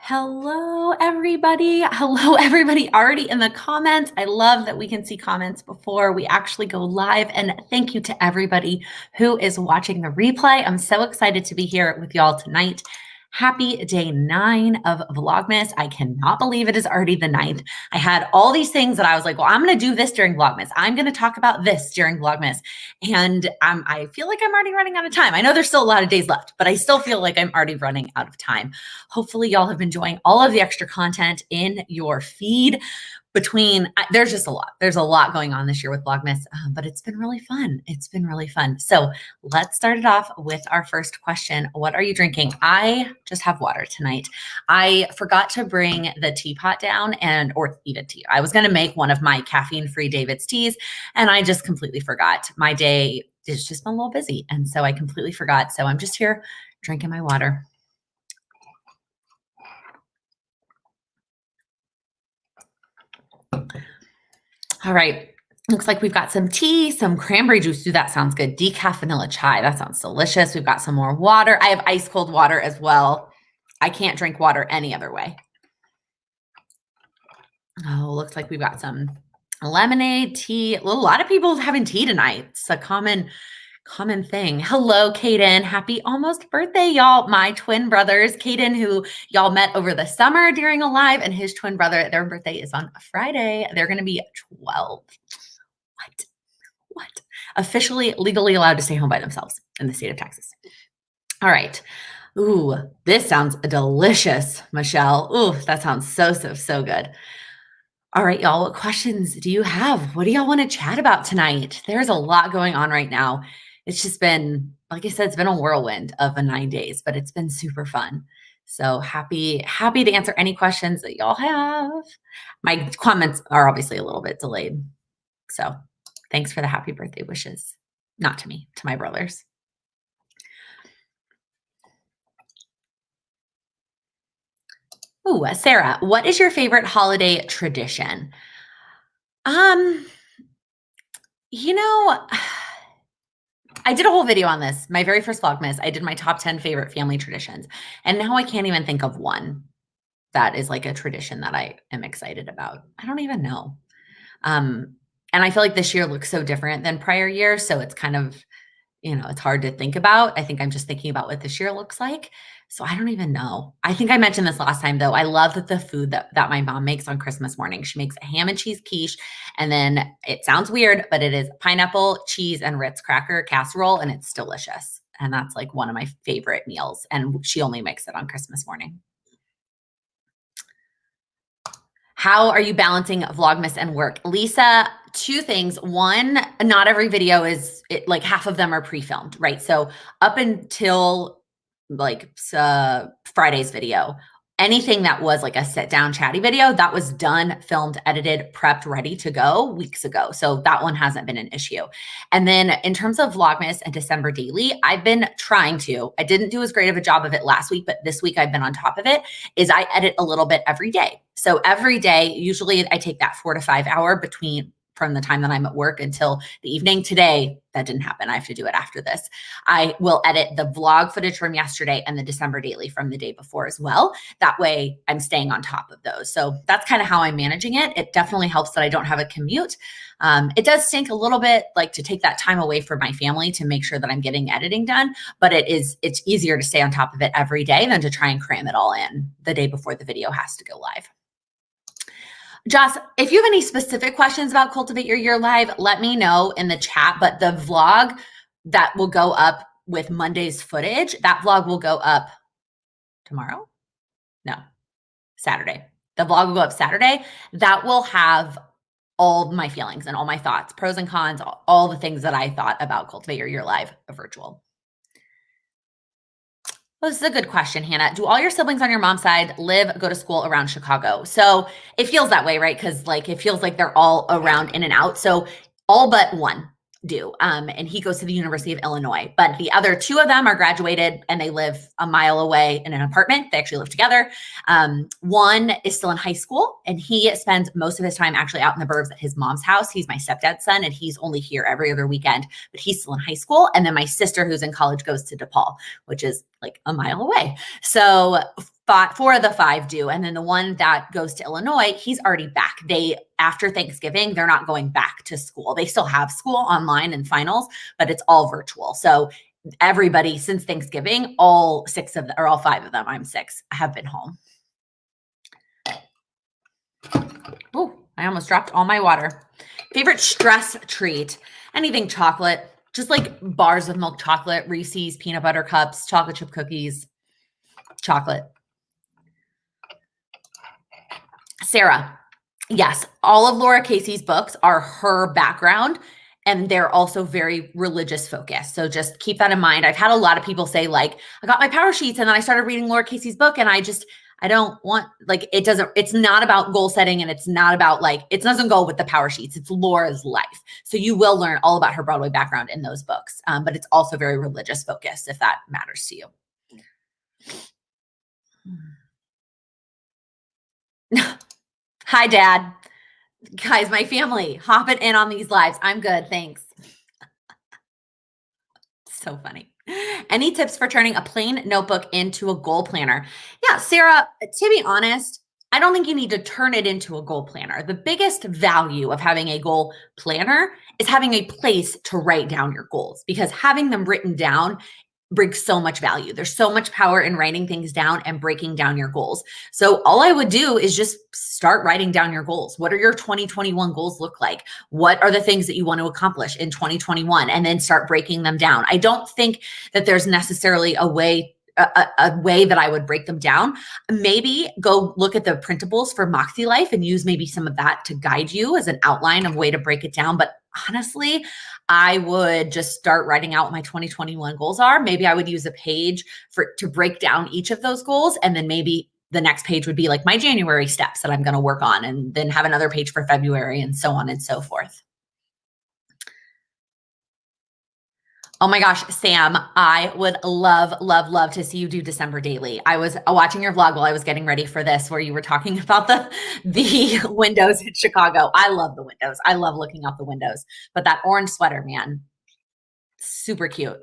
Hello, everybody. Hello, everybody already in the comments. I love that we can see comments before we actually go live. And thank you to everybody who is watching the replay. I'm so excited to be here with y'all tonight. Happy day 9 of Vlogmas. I cannot believe it is already the 9th. I had all these things that I was like, well, I'm going to do this during Vlogmas. I'm going to talk about this during Vlogmas. And I feel like I'm already running out of time. I know there's still a lot of days left, but I still feel like I'm already running out of time. Hopefully y'all have been enjoying all of the extra content in your feed. There's just a lot. There's a lot going on this year with Vlogmas, but it's been really fun. It's been really fun. So let's start it off with our first question. What are you drinking? I just have water tonight. I forgot to bring the teapot down or even tea. I was going to make one of my caffeine-free David's teas, and I just completely forgot. My day has just been a little busy, and so I completely forgot. So I'm just here drinking my water. All right. Looks like we've got some tea, some cranberry juice. Ooh, that sounds good. Decaf vanilla chai. That sounds delicious. We've got some more water. I have ice cold water as well. I can't drink water any other way. Oh, looks like we've got some lemonade, tea. A lot of people having tea tonight. It's a common thing. Hello, Kaden. Happy almost birthday, y'all. My twin brothers, Kaden, who y'all met over the summer during a live, and his twin brother, their birthday is on Friday. They're going to be 12. What? Officially, legally allowed to stay home by themselves in the state of Texas. All right. Ooh, this sounds delicious, Michelle. Ooh, that sounds so good. All right, y'all, what questions do you have? What do y'all want to chat about tonight? There's a lot going on right now. It's just been, like I said, it's been a whirlwind of 9 days, but it's been super fun. So happy to answer any questions that y'all have. My comments are obviously a little bit delayed. So thanks for the happy birthday wishes. Not to me, to my brothers. Ooh, Sarah, what is your favorite holiday tradition? You know, I did a whole video on this. My very first Vlogmas, I did my top 10 favorite family traditions. And now I can't even think of one that is like a tradition that I am excited about. I don't even know. And I feel like this year looks so different than prior years. So it's kind of, it's hard to think about. I think I'm just thinking about what this year looks like. So I don't even know. I think I mentioned this last time though. I love that the food that my mom makes on Christmas morning. She makes a ham and cheese quiche. And then it sounds weird, but it is pineapple, cheese, and Ritz cracker casserole. And it's delicious. And that's like one of my favorite meals. And she only makes it on Christmas morning. How are you balancing Vlogmas and work? Lisa, 2 things. One, not every video is like half of them are pre-filmed, right? So up until like Friday's video, anything that was like a sit down chatty video, that was done, filmed, edited, prepped, ready to go weeks ago. So that one hasn't been an issue. And then in terms of Vlogmas and December daily, I've been trying to, I didn't do as great of a job of it last week, but this week I've been on top of it, is I edit a little bit every day. So every day, usually I take that 4 to 5 hour from the time that I'm at work until the evening. Today, that didn't happen. I have to do it after this. I will edit the vlog footage from yesterday and the December daily from the day before as well. That way I'm staying on top of those. So that's kind of how I'm managing it. It definitely helps that I don't have a commute. It does stink a little bit, like to take that time away from my family to make sure that I'm getting editing done, but it's easier to stay on top of it every day than to try and cram it all in the day before the video has to go live. Joss, if you have any specific questions about Cultivate Your Year Live, let me know in the chat. But the vlog that will go up with Monday's footage, that vlog will go up tomorrow? No, Saturday. The vlog will go up Saturday. That will have all my feelings and all my thoughts, pros and cons, all the things that I thought about Cultivate Your Year Live virtual. Well, this is a good question, Hannah. Do all your siblings on your mom's side go to school around Chicago? So it feels that way, right? Because like it feels like they're all around in and out. So all but one do. And he goes to the University of Illinois. But the other 2 of them are graduated and they live a mile away in an apartment. They actually live together. One is still in high school and he spends most of his time actually out in the burbs at his mom's house. He's my stepdad's son and he's only here every other weekend, but he's still in high school. And then my sister who's in college goes to DePaul, which is like a mile away. So 4 of the 5 do. And then the one that goes to Illinois, he's already back. After Thanksgiving, they're not going back to school. They still have school online and finals, but it's all virtual. So everybody since Thanksgiving, all 6 of them, or all 5 of them, I'm 6, have been home. Oh, I almost dropped all my water. Favorite stress treat? Anything chocolate, just like bars of milk chocolate, Reese's, peanut butter cups, chocolate chip cookies, chocolate. Sarah, yes, all of Laura Casey's books are her background, and they're also very religious focused. So just keep that in mind. I've had a lot of people say, like, I got my power sheets and then I started reading Laura Casey's book, and I don't want, like, it's not about goal setting, and it's not about, like, it doesn't go with the power sheets. It's Laura's life. So you will learn all about her Broadway background in those books. But it's also very religious focused, if that matters to you. Hi, Dad. Guys, my family hopping in on these lives. I'm good. Thanks. So funny. Any tips for turning a plain notebook into a goal planner? Yeah, Sarah, to be honest, I don't think you need to turn it into a goal planner. The biggest value of having a goal planner is having a place to write down your goals, because having them written down brings so much value. There's so much power in writing things down and breaking down your goals. So all I would do is just start writing down your goals. What are your 2021 goals look like? What are the things that you want to accomplish in 2021? And then start breaking them down. I don't think that there's necessarily a way that I would break them down. Maybe go look at the printables for Moxie Life and use maybe some of that to guide you as an outline of way to break it down. But honestly, I would just start writing out what my 2021 goals are. Maybe I would use a page to break down each of those goals. And then maybe the next page would be like my January steps that I'm going to work on, and then have another page for February, and so on and so forth. Oh my gosh, Sam, I would love, love, love to see you do December daily. I was watching your vlog while I was getting ready for this, where you were talking about the windows in Chicago. I love the windows. I love looking out the windows. But that orange sweater, man, super cute.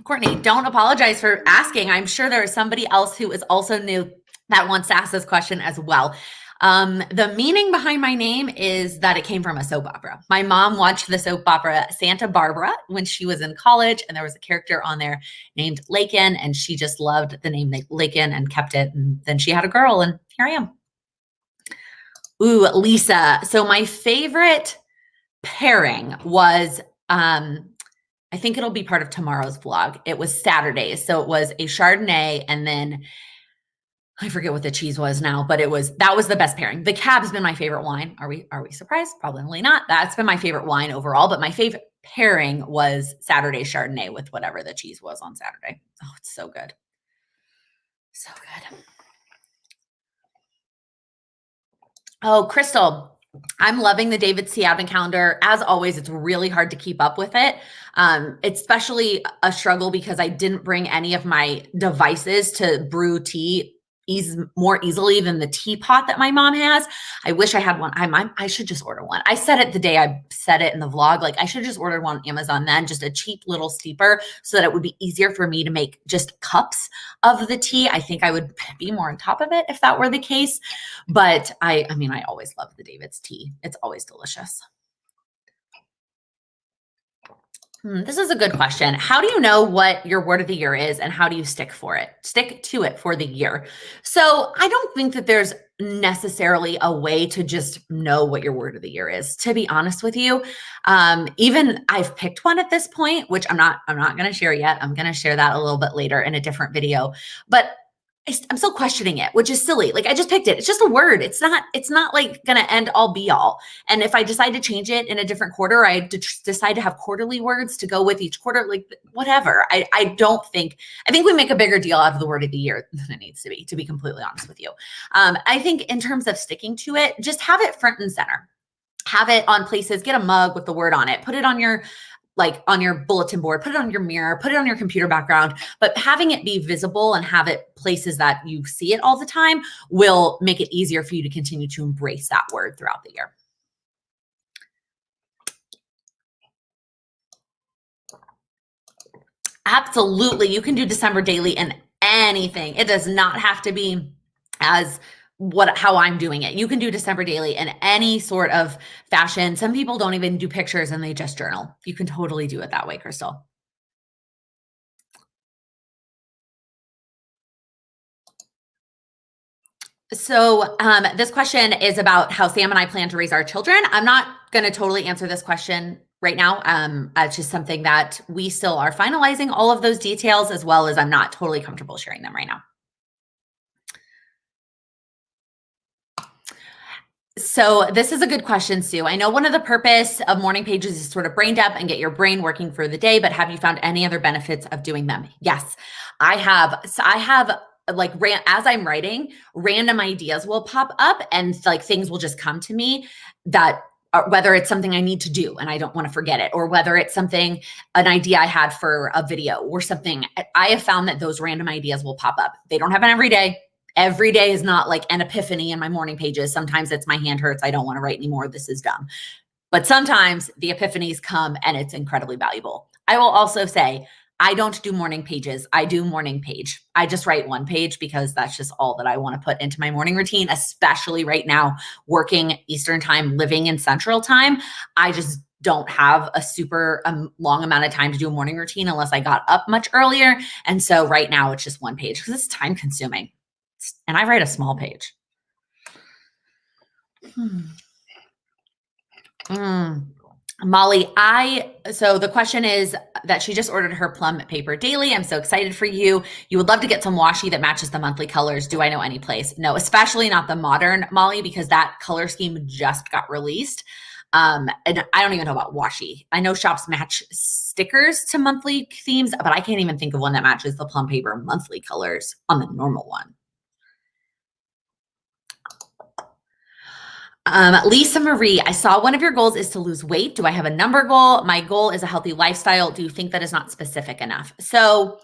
Courtney, don't apologize for asking. I'm sure there is somebody else who is also new that wants to ask this question as well. The meaning behind my name is that it came from a soap opera. My mom watched the soap opera Santa Barbara when she was in college, and there was a character on there named Laken, and she just loved the name Laken and kept it. And then she had a girl, and here I am. Ooh, Lisa. So my favorite pairing was, I think it'll be part of tomorrow's vlog. It was Saturdays. So it was a Chardonnay, and then I forget what the cheese was now, but that was the best pairing. The Cab's been my favorite wine. Are we surprised? Probably not. That's been my favorite wine overall, but my favorite pairing was Saturday Chardonnay with whatever the cheese was on Saturday. Oh, it's so good. So good. Oh, Crystal, I'm loving the David C. Advent calendar. As always, it's really hard to keep up with it. It's especially a struggle because I didn't bring any of my devices to brew tea more easily than the teapot that my mom has. I wish I had one. I should just order one. I said it the day I said it in the vlog, like I should just order one on Amazon then, just a cheap little steeper, so that it would be easier for me to make just cups of the tea. I think I would be more on top of it if that were the case. But I mean, I always love the David's tea. It's always delicious. This is a good question. How do you know what your word of the year is, and how do you stick to it for the year? So I don't think that there's necessarily a way to just know what your word of the year is, to be honest with you. Even I've picked one at this point, which I'm not going to share yet. I'm going to share that a little bit later in a different video, but I'm still questioning it, which is silly. Like, I just picked it. It's just a word. It's not like going to end all be all. And if I decide to change it in a different quarter, I decide to have quarterly words to go with each quarter, like whatever. I think we make a bigger deal out of the word of the year than it needs to be completely honest with you. I think in terms of sticking to it, just have it front and center. Have it on places, get a mug with the word on it, put it on your bulletin board, put it on your mirror, put it on your computer background, but having it be visible and have it places that you see it all the time will make it easier for you to continue to embrace that word throughout the year. Absolutely. You can do December daily in anything. It does not have to be as how I'm doing it. You can do December daily in any sort of fashion. Some people don't even do pictures and they just journal. You can totally do it that way, Crystal. So, this question is about how Sam and I plan to raise our children. I'm not going to totally answer this question right now. It's just something that we still are finalizing all of those details, as well as I'm not totally comfortable sharing them right now. So this is a good question, Sue. I know one of the purpose of morning pages is sort of brain dump and get your brain working for the day, but have you found any other benefits of doing them? Yes, I have. So I have like as I'm writing, random ideas will pop up and like things will just come to me that whether it's something I need to do and I don't want to forget it, or whether it's something, an idea I had for a video or something. I have found that those random ideas will pop up. They don't happen every day. Every day is not like an epiphany in my morning pages. Sometimes it's my hand hurts. I don't want to write anymore. This is dumb. But sometimes the epiphanies come and it's incredibly valuable. I will also say, I don't do morning pages. I do morning page. I just write one page because that's just all that I want to put into my morning routine, especially right now, working Eastern time, living in Central time. I just don't have a super long amount of time to do a morning routine unless I got up much earlier. And so right now it's just one page because it's time consuming. And I write a small page. Molly, so the question is that she just ordered her plum paper daily. I'm so excited for you. You would love to get some washi that matches the monthly colors. Do I know any place? No, especially not the modern, Molly, because that color scheme just got released. And I don't even know about washi. I know shops match stickers to monthly themes, but I can't even think of one that matches the plum paper monthly colors on the normal one. Lisa Marie, I saw one of your goals is to lose weight. Do I have a number goal? My goal is a healthy lifestyle. Do you think that is not specific enough? So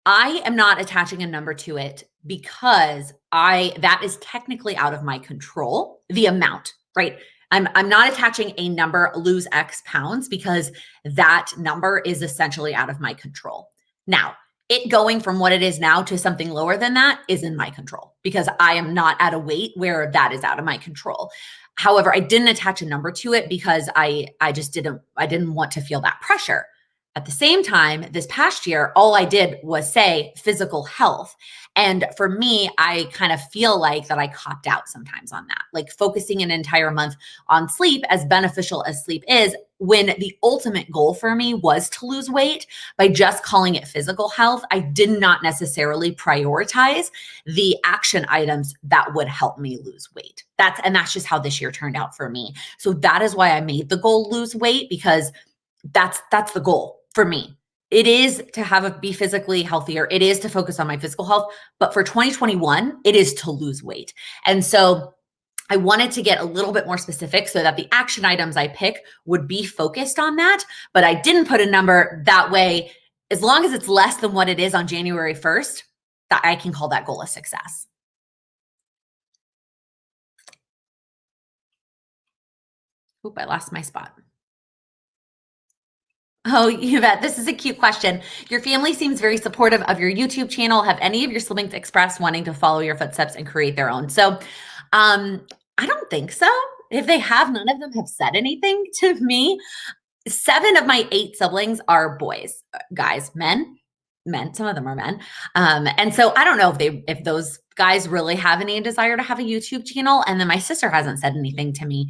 I am not attaching a number to it because that is technically out of my control, the amount, right? I'm not attaching a number, lose X pounds, because that number is essentially out of my control. Now, it going from what it is now to something lower than that is in my control because I am not at a weight where that is out of my control. However, I didn't attach a number to it because I didn't want to feel that pressure. At the same time, this past year, all I did was say physical health. And for me, I kind of feel like that I copped out sometimes on that, like focusing an entire month on sleep, as beneficial as sleep is, when the ultimate goal for me was to lose weight. By just calling it physical health, I did not necessarily prioritize the action items that would help me lose weight. That's just how this year turned out for me. So that is why I made the goal lose weight, because that's the goal for me. It is to be physically healthier. It is to focus on my physical health. But for 2021, it is to lose weight. And so I wanted to get a little bit more specific so that the action items I pick would be focused on that. But I didn't put a number that way. As long as it's less than what it is on January 1st, that I can call that goal a success. Oop, I lost my spot. Oh, you bet. This is a cute question. Your family seems very supportive of your YouTube channel. Have any of your siblings expressed wanting to follow your footsteps and create their own? So, I don't think so. If they have, none of them have said anything to me. 7 of my 8 siblings are boys, guys, men. Some of them are men. And so I don't know if those guys really have any desire to have a YouTube channel. And then my sister hasn't said anything to me.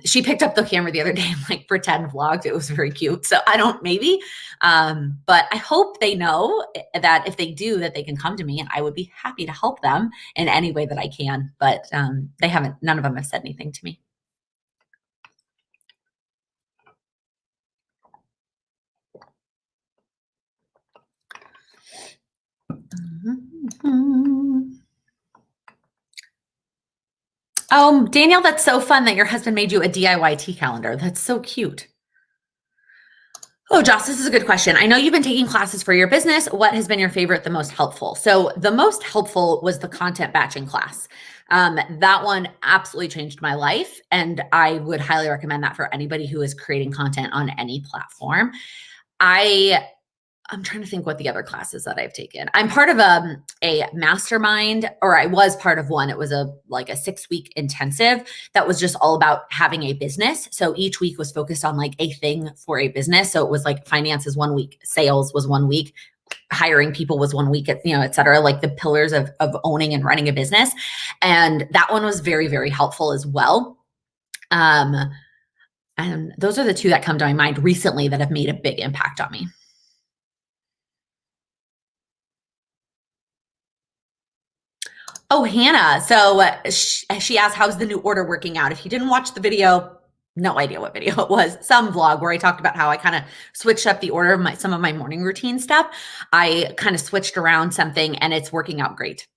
She picked up the camera the other day and like pretend vlogged. It was very cute. So I don't, maybe, but I hope they know that if they do, that they can come to me and I would be happy to help them in any way that I can. But none of them have said anything to me. Oh, Danielle, that's so fun that your husband made you a DIY tea calendar. That's so cute. Oh, Joss, this is a good question. I know you've been taking classes for your business. What has been your favorite, the most helpful? So the most helpful was the content batching class. That one absolutely changed my life. And I would highly recommend that for anybody who is creating content on any platform. I I'm trying to think what the other classes that I've taken. I'm part of a mastermind, or I was part of one. It was like a 6-week intensive that was just all about having a business. So each week was focused on like a thing for a business. So it was like finances 1 week, sales was 1 week, hiring people was 1 week, et cetera, like the pillars of owning and running a business. And that one was very, very helpful as well. And those are the two that come to my mind recently that have made a big impact on me. Oh, Hannah. So she asked, how's the new order working out? If you didn't watch the video, no idea what video it was, some vlog where I talked about how I kind of switched up the order of some of my morning routine stuff. I kind of switched around something and it's working out great.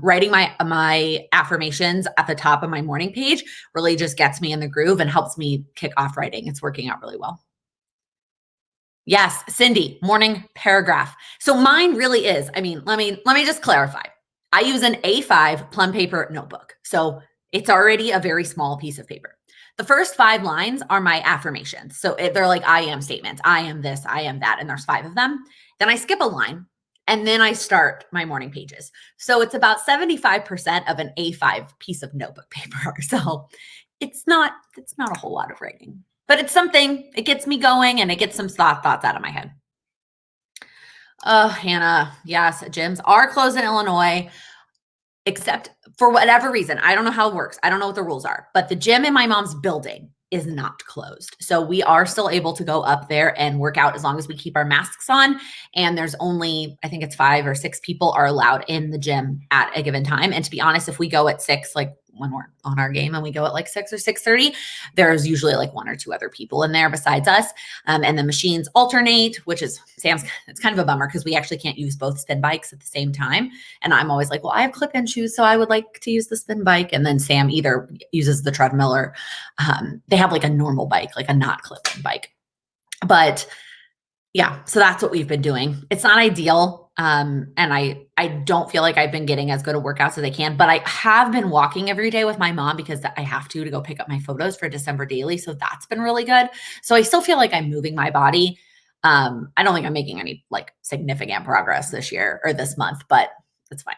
Writing my affirmations at the top of my morning page really just gets me in the groove and helps me kick off writing. It's working out really well. Yes, Cindy, morning paragraph. So mine really is, let me just clarify. I use an A5 plum paper notebook. So it's already a very small piece of paper. The first 5 lines are my affirmations. So they're like I am statements. I am this, I am that. And there's 5 of them. Then I skip a line and then I start my morning pages. So it's about 75% of an A5 piece of notebook paper. So it's not a whole lot of writing, but it's something. It gets me going and it gets some thoughts out of my head. Oh, Hannah, yes, gyms are closed in Illinois, except for whatever reason. I don't know how it works. I don't know what the rules are, but the gym in my mom's building is not closed. So we are still able to go up there and work out as long as we keep our masks on. And there's only, I think it's 5 or 6 people are allowed in the gym at a given time. And to be honest, if we go at 6, like when we're on our game and we go at like 6 or 6:30, there's usually like 1 or 2 other people in there besides us. And the machines alternate, which is it's kind of a bummer because we actually can't use both spin bikes at the same time. And I'm always like, well, I have clip-in shoes, so I would like to use the spin bike. And then Sam either uses the treadmill or they have like a normal bike, like a not clip-in bike. But yeah, so that's what we've been doing. It's not ideal. And I don't feel like I've been getting as good a workouts as I can, but I have been walking every day with my mom because I have to go pick up my photos for December daily. So that's been really good. So I still feel like I'm moving my body. I don't think I'm making any like significant progress this year or this month, but it's fine.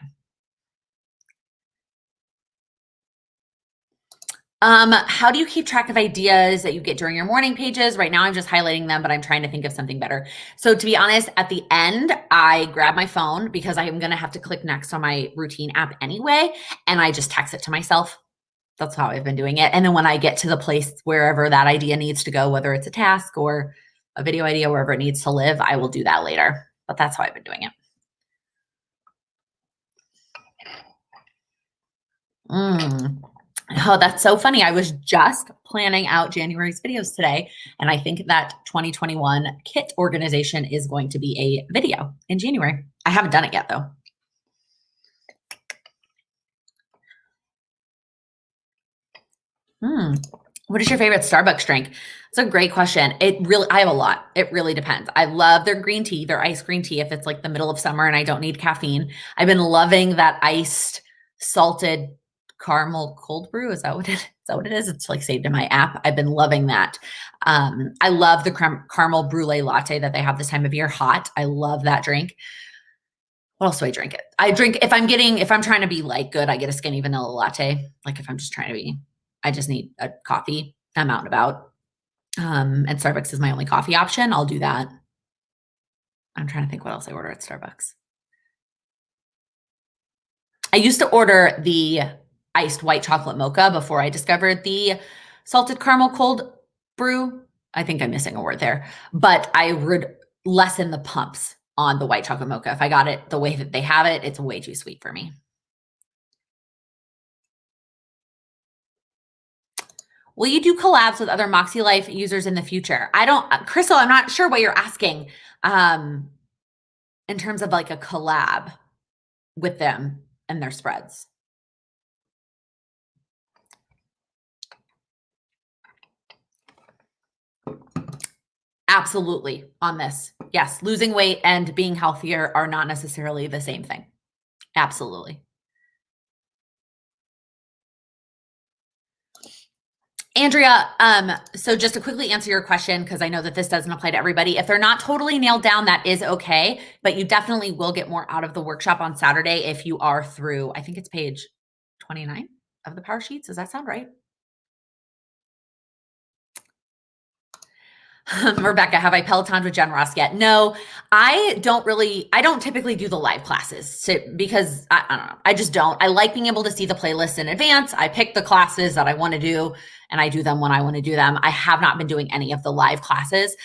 How do you keep track of ideas that you get during your morning pages? Right now, I'm just highlighting them, but I'm trying to think of something better. So to be honest, at the end, I grab my phone because I am going to have to click next on my routine app anyway. And I just text it to myself. That's how I've been doing it. And then when I get to the place wherever that idea needs to go, whether it's a task or a video idea, wherever it needs to live, I will do that later. But that's how I've been doing it. Oh, that's so funny. I was just planning out January's videos today, and I think that 2021 kit organization is going to be a video in January. I haven't done it yet, though. What is your favorite Starbucks drink? It's a great question. I have a lot. It really depends. I love their green tea, their iced green tea, if it's like the middle of summer and I don't need caffeine. I've been loving that iced salted caramel cold brew. Is that what it is? It's like saved in my app. I've been loving that. I love the caramel brulee latte that they have this time of year, hot. I love that drink. What else do I drink? If I'm trying to be like good, I get a skinny vanilla latte. Like if I'm just trying to be, I just need a coffee. I'm out and about. And Starbucks is my only coffee option. I'll do that. I'm trying to think what else I order at Starbucks. I used to order the iced white chocolate mocha before I discovered the salted caramel cold brew. I think I'm missing a word there, but I would lessen the pumps on the white chocolate mocha. If I got it the way that they have it, it's way too sweet for me. Will you do collabs with other Moxie Life users in the future? Crystal, I'm not sure what you're asking in terms of like a collab with them and their spreads. Absolutely on this. Yes, losing weight and being healthier are not necessarily the same thing. Absolutely. Andrea, so just to quickly answer your question, because I know that this doesn't apply to everybody. If they're not totally nailed down, that is okay, but you definitely will get more out of the workshop on Saturday if you are through, I think it's page 29 of the Power Sheets. Does that sound right? Rebecca, have I Pelotoned with Jen Ross yet? No, I don't typically do the live classes because I don't know. I just don't. I like being able to see the playlists in advance. I pick the classes that I want to do and I do them when I want to do them. I have not been doing any of the live classes,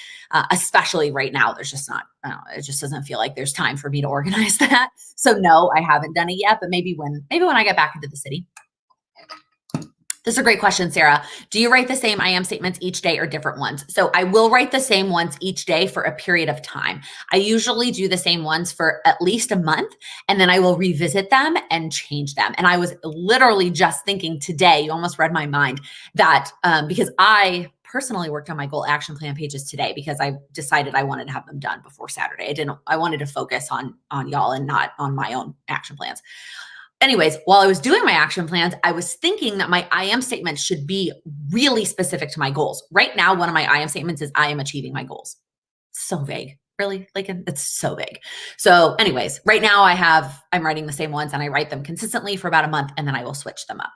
especially right now. There's just not, I don't know, it just doesn't feel like there's time for me to organize that. So no, I haven't done it yet, but maybe when I get back into the city. This is a great question, Sarah. Do you write the same I am statements each day or different ones? So I will write the same ones each day for a period of time. I usually do the same ones for at least a month, and then I will revisit them and change them. And I was literally just thinking today, you almost read my mind, that because I personally worked on my goal action plan pages today because I decided I wanted to have them done before Saturday. I wanted to focus on y'all and not on my own action plans. Anyways, while I was doing my action plans, I was thinking that my I am statement should be really specific to my goals. Right now, one of my I am statements is I am achieving my goals. So vague. Really, Laken? It's so vague. So anyways, right now I'm writing the same ones and I write them consistently for about a month and then I will switch them up.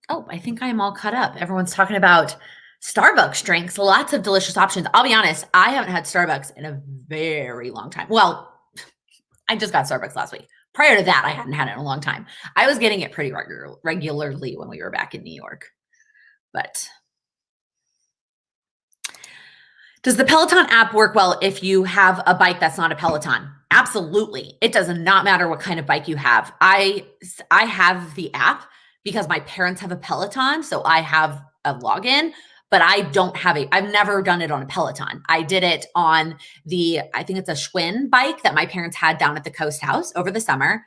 Oh, I think I'm all caught up. Everyone's talking about Starbucks drinks, lots of delicious options. I'll be honest, I haven't had Starbucks in a very long time. Well, I just got Starbucks last week. Prior to that, I hadn't had it in a long time. I was getting it pretty regularly when we were back in New York. But does the Peloton app work well if you have a bike that's not a Peloton? Absolutely. It does not matter what kind of bike you have. I have the app because my parents have a Peloton, so I have a login, but I've never done it on a Peloton. I did it on I think it's a Schwinn bike that my parents had down at the Coast House over the summer.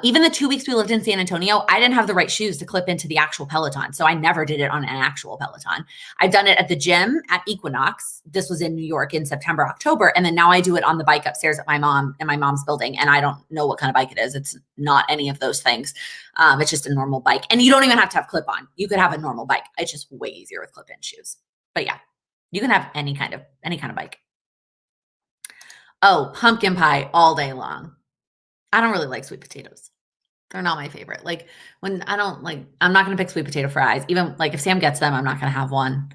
Even the 2 weeks we lived in San Antonio, I didn't have the right shoes to clip into the actual Peloton. So I never did it on an actual Peloton. I've done it at the gym at Equinox. This was in New York in September, October. And then now I do it on the bike upstairs at my mom's building. And I don't know what kind of bike it is. It's not any of those things. It's just a normal bike. And you don't even have to have clip on. You could have a normal bike. It's just way easier with clip-in shoes. But yeah, you can have any kind of bike. Oh, pumpkin pie all day long. I don't really like sweet potatoes. They're not my favorite. Like I'm not going to pick sweet potato fries. Even like if Sam gets them, I'm not going to have one.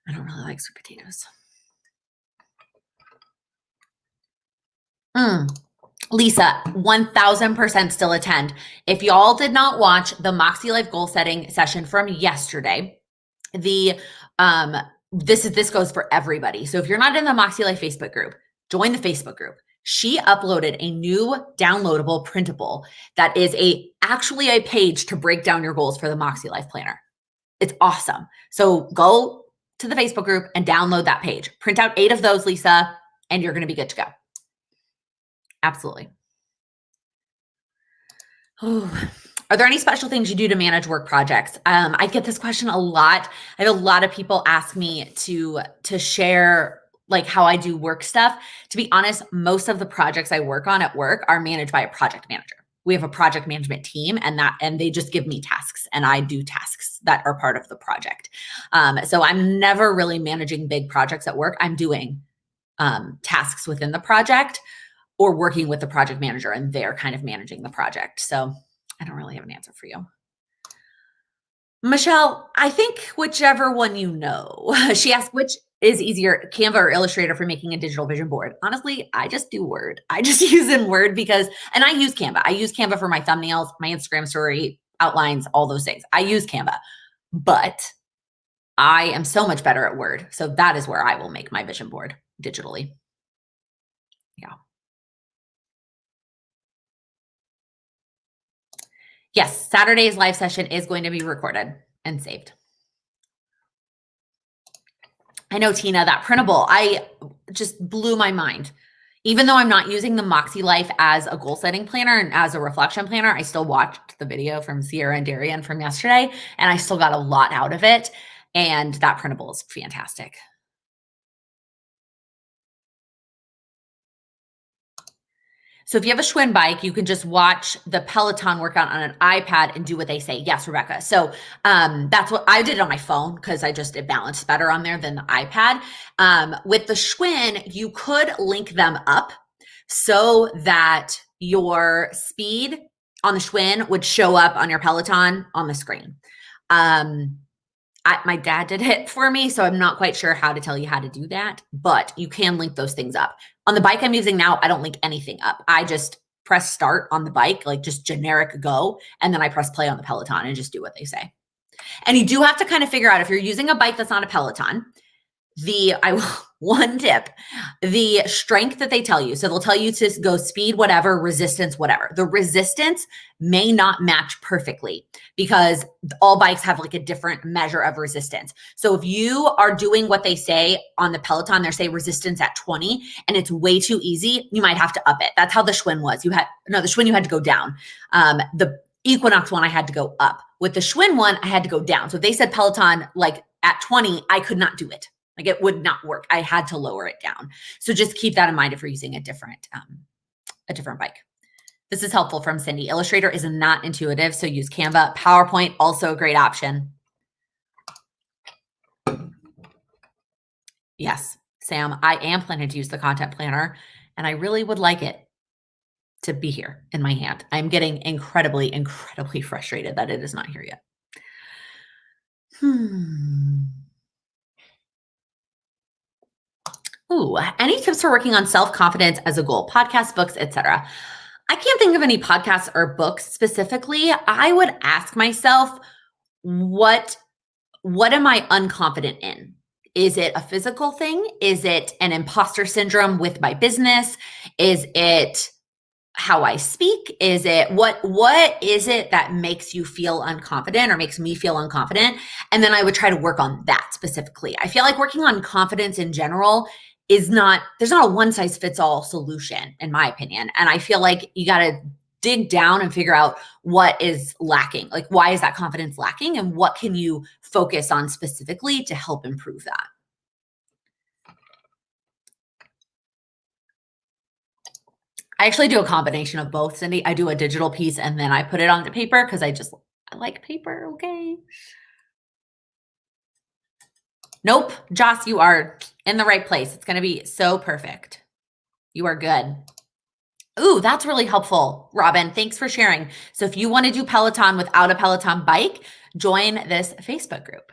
I don't really like sweet potatoes. Lisa, 1000% still attend. If y'all did not watch the Moxie Life goal setting session from yesterday, this goes for everybody. So if you're not in the Moxie Life Facebook group, join the Facebook group. She uploaded a new downloadable printable that is actually a page to break down your goals for the Moxie Life Planner. It's awesome. So go to the Facebook group and download that page. Print out 8 of those, Lisa, and you're going to be good to go. Absolutely. Oh, are there any special things you do to manage work projects? I get this question a lot. I have a lot of people ask me to share like how I do work stuff. To be honest, most of the projects I work on at work are managed by a project manager. We have a project management team and they just give me tasks and I do tasks that are part of the project. So I'm never really managing big projects at work. I'm doing tasks within the project or working with the project manager and they're kind of managing the project. So I don't really have an answer for you. Michelle, I think whichever one you know. She asked, which is easier, Canva or Illustrator for making a digital vision board? Honestly, I just do Word. I just use in Word and I use Canva. I use Canva for my thumbnails, my Instagram story, outlines, all those things. I use Canva, but I am so much better at Word. So that is where I will make my vision board digitally. Yeah. Yes, Saturday's live session is going to be recorded and saved. I know, Tina, that printable, I just blew my mind. Even though I'm not using the Moxie Life as a goal setting planner and as a reflection planner, I still watched the video from Sierra and Darian from yesterday, and I still got a lot out of it. And that printable is fantastic. So if you have a Schwinn bike, you can just watch the Peloton workout on an iPad and do what they say. Yes, Rebecca. So that's what I did on my phone because it balanced better on there than the iPad. With the Schwinn, you could link them up so that your speed on the Schwinn would show up on your Peloton on the screen. My dad did it for me, so I'm not quite sure how to tell you how to do that, but you can link those things up. On the bike I'm using now, I don't link anything up. I just press start on the bike, like just generic go, and then I press play on the Peloton and just do what they say. And you do have to kind of figure out if you're using a bike that's not a Peloton, one tip, the strength that they tell you. So they'll tell you to go speed, whatever, resistance, whatever. The resistance may not match perfectly because all bikes have like a different measure of resistance. So if you are doing what they say on the Peloton, they say resistance at 20 and it's way too easy, you might have to up it. That's how the Schwinn was. The Schwinn, you had to go down. The Equinox one, I had to go up. With the Schwinn one, I had to go down. So if they said Peloton like at 20, I could not do it. Like it would not work. I had to lower it down. So just keep that in mind if you're using a different bike. This is helpful from Cindy. Illustrator is not intuitive, so use Canva. PowerPoint, also a great option. Yes, Sam, I am planning to use the content planner, and I really would like it to be here in my hand. I'm getting incredibly, incredibly frustrated that it is not here yet. Ooh, any tips for working on self-confidence as a goal? Podcasts, books, etc. I can't think of any podcasts or books specifically. I would ask myself, what am I unconfident in? Is it a physical thing? Is it an imposter syndrome with my business? Is it how I speak? Is it what is it that makes you feel unconfident or makes me feel unconfident? And then I would try to work on that specifically. I feel like working on confidence in general there's not a one size fits all solution in my opinion. And I feel like you got to dig down and figure out what is lacking. Like, why is that confidence lacking? And what can you focus on specifically to help improve that? I actually do a combination of both, Cindy. I do a digital piece and then I put it onto paper because I like paper. Okay. Nope. Joss, you are in the right place. It's going to be so perfect. You are good. Ooh, that's really helpful, Robin. Thanks for sharing. So if you want to do Peloton without a Peloton bike, join this Facebook group.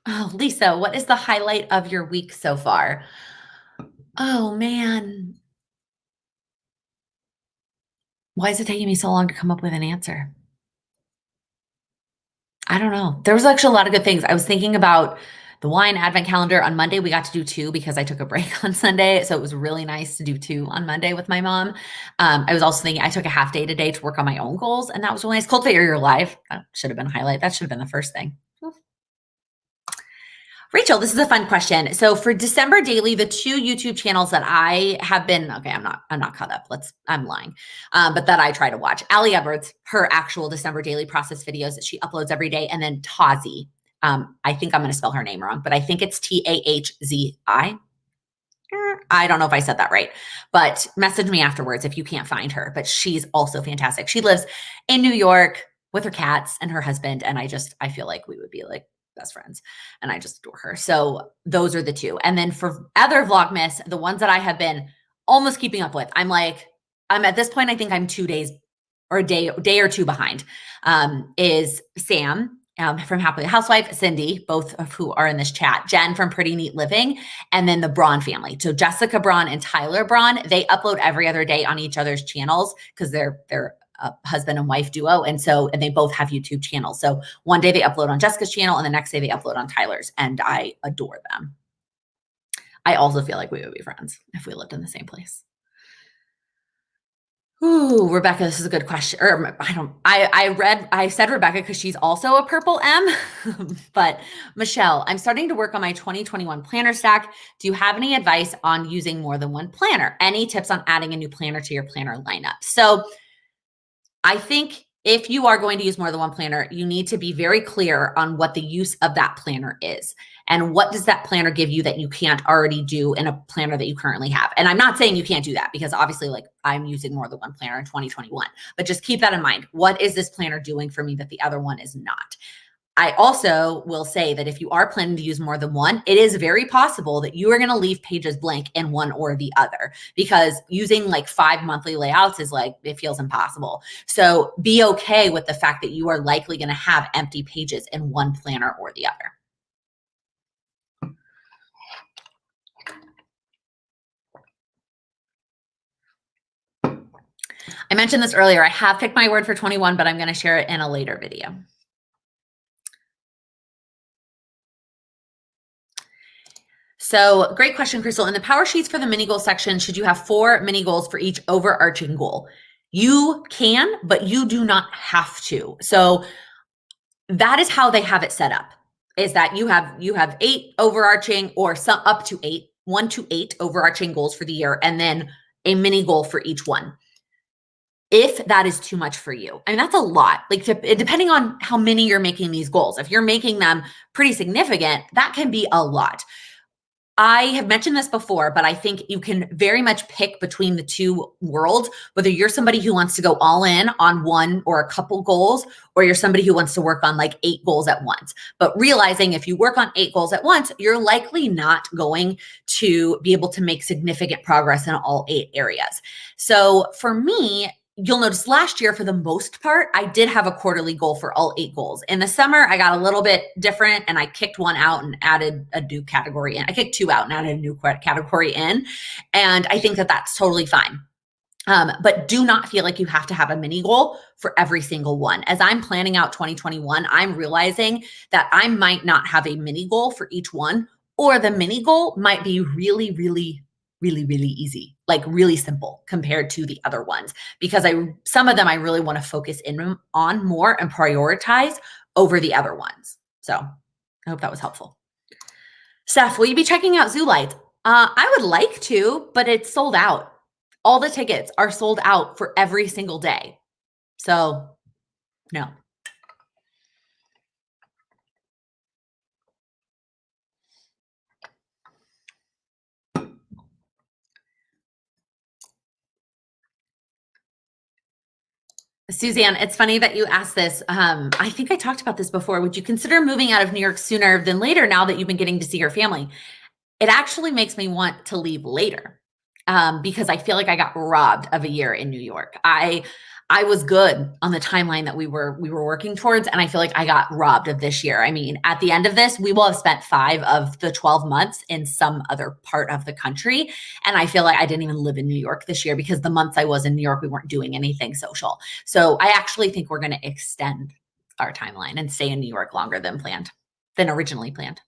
Oh, Lisa, what is the highlight of your week so far? Oh, man. Why is it taking me so long to come up with an answer? I don't know. There was actually a lot of good things. I was thinking about the wine advent calendar. On Monday, we got to do 2 because I took a break on Sunday. So it was really nice to do 2 on Monday with my mom. I was also thinking I took a half day today to work on my own goals. And that was really nice. Cultivate your life. That should have been a highlight. That should have been the first thing. Rachel, this is a fun question. So for December daily, the 2 YouTube channels that I have been, okay, I'm not caught up. I'm lying. But that I try to watch. Allie Edwards, her actual December daily process videos that she uploads every day. And then Tazi. I think I'm going to spell her name wrong, but I think it's Tahzi. I don't know if I said that right, but message me afterwards if you can't find her, but she's also fantastic. She lives in New York with her cats and her husband. And I feel like we would be like best friends and I just adore her. So those are the 2. And then for other Vlogmas, the ones that I have been almost keeping up with, I'm at this point, I think I'm 2 days or a day or 2 behind, is Sam from Happily Housewife, Cindy, both of who are in this chat, Jen from Pretty Neat Living, and then the Braun family. So Jessica Braun and Tyler Braun, they upload every other day on each other's channels because they're a husband and wife duo. And they both have YouTube channels. So one day they upload on Jessica's channel and the next day they upload on Tyler's, and I adore them. I also feel like we would be friends if we lived in the same place. Ooh, Rebecca, this is a good question. Or I said Rebecca because she's also a purple M. But Michelle, I'm starting to work on my 2021 planner stack. Do you have any advice on using more than one planner? Any tips on adding a new planner to your planner lineup? So I think if you are going to use more than one planner, you need to be very clear on what the use of that planner is. And what does that planner give you that you can't already do in a planner that you currently have? And I'm not saying you can't do that, because obviously, like, I'm using more than one planner in 2021, but just keep that in mind. What is this planner doing for me that the other one is not? I also will say that if you are planning to use more than one, it is very possible that you are going to leave pages blank in one or the other, because using like 5 monthly layouts is like, it feels impossible. So be okay with the fact that you are likely going to have empty pages in one planner or the other. I mentioned this earlier. I have picked my word for 21, but I'm going to share it in a later video. So great question, Crystal. In the power sheets for the mini goal section, should you have 4 mini goals for each overarching goal? You can, but you do not have to. So that is how they have it set up, is that you have 8 overarching, or some up to 8, 1 to 8 overarching goals for the year, and then a mini goal for each one. If that is too much for you, and that's a lot, like depending on how many you're making these goals, if you're making them pretty significant, that can be a lot. I have mentioned this before, but I think you can very much pick between the two worlds, whether you're somebody who wants to go all in on one or a couple goals, or you're somebody who wants to work on like 8 goals at once. But realizing if you work on 8 goals at once, you're likely not going to be able to make significant progress in all 8 areas. So for me, you'll notice last year, for the most part, I did have a quarterly goal for all 8 goals. In the summer, I got a little bit different, and I kicked one out and added a new category in. I kicked 2 out and added a new category in. And I think that that's totally fine. But do not feel like you have to have a mini goal for every single one. As I'm planning out 2021, I'm realizing that I might not have a mini goal for each one, or the mini goal might be really, really, really, really easy, like really simple compared to the other ones, because some of them I really want to focus in on more and prioritize over the other ones. So I hope that was helpful. Steph, will you be checking out Zoo Lights? I would like to, but it's sold out. All the tickets are sold out for every single day. So no. Suzanne, it's funny that you asked this. I think I talked about this before. Would you consider moving out of New York sooner than later, now that you've been getting to see your family? It actually makes me want to leave later, because I feel like I got robbed of a year in New York. I was good on the timeline that we were working towards, and I feel like I got robbed of this year. I mean, at the end of this, we will have spent 5 of the 12 months in some other part of the country, and I feel like I didn't even live in New York this year, because the months I was in New York, we weren't doing anything social. So I actually think we're going to extend our timeline and stay in New York longer than originally planned.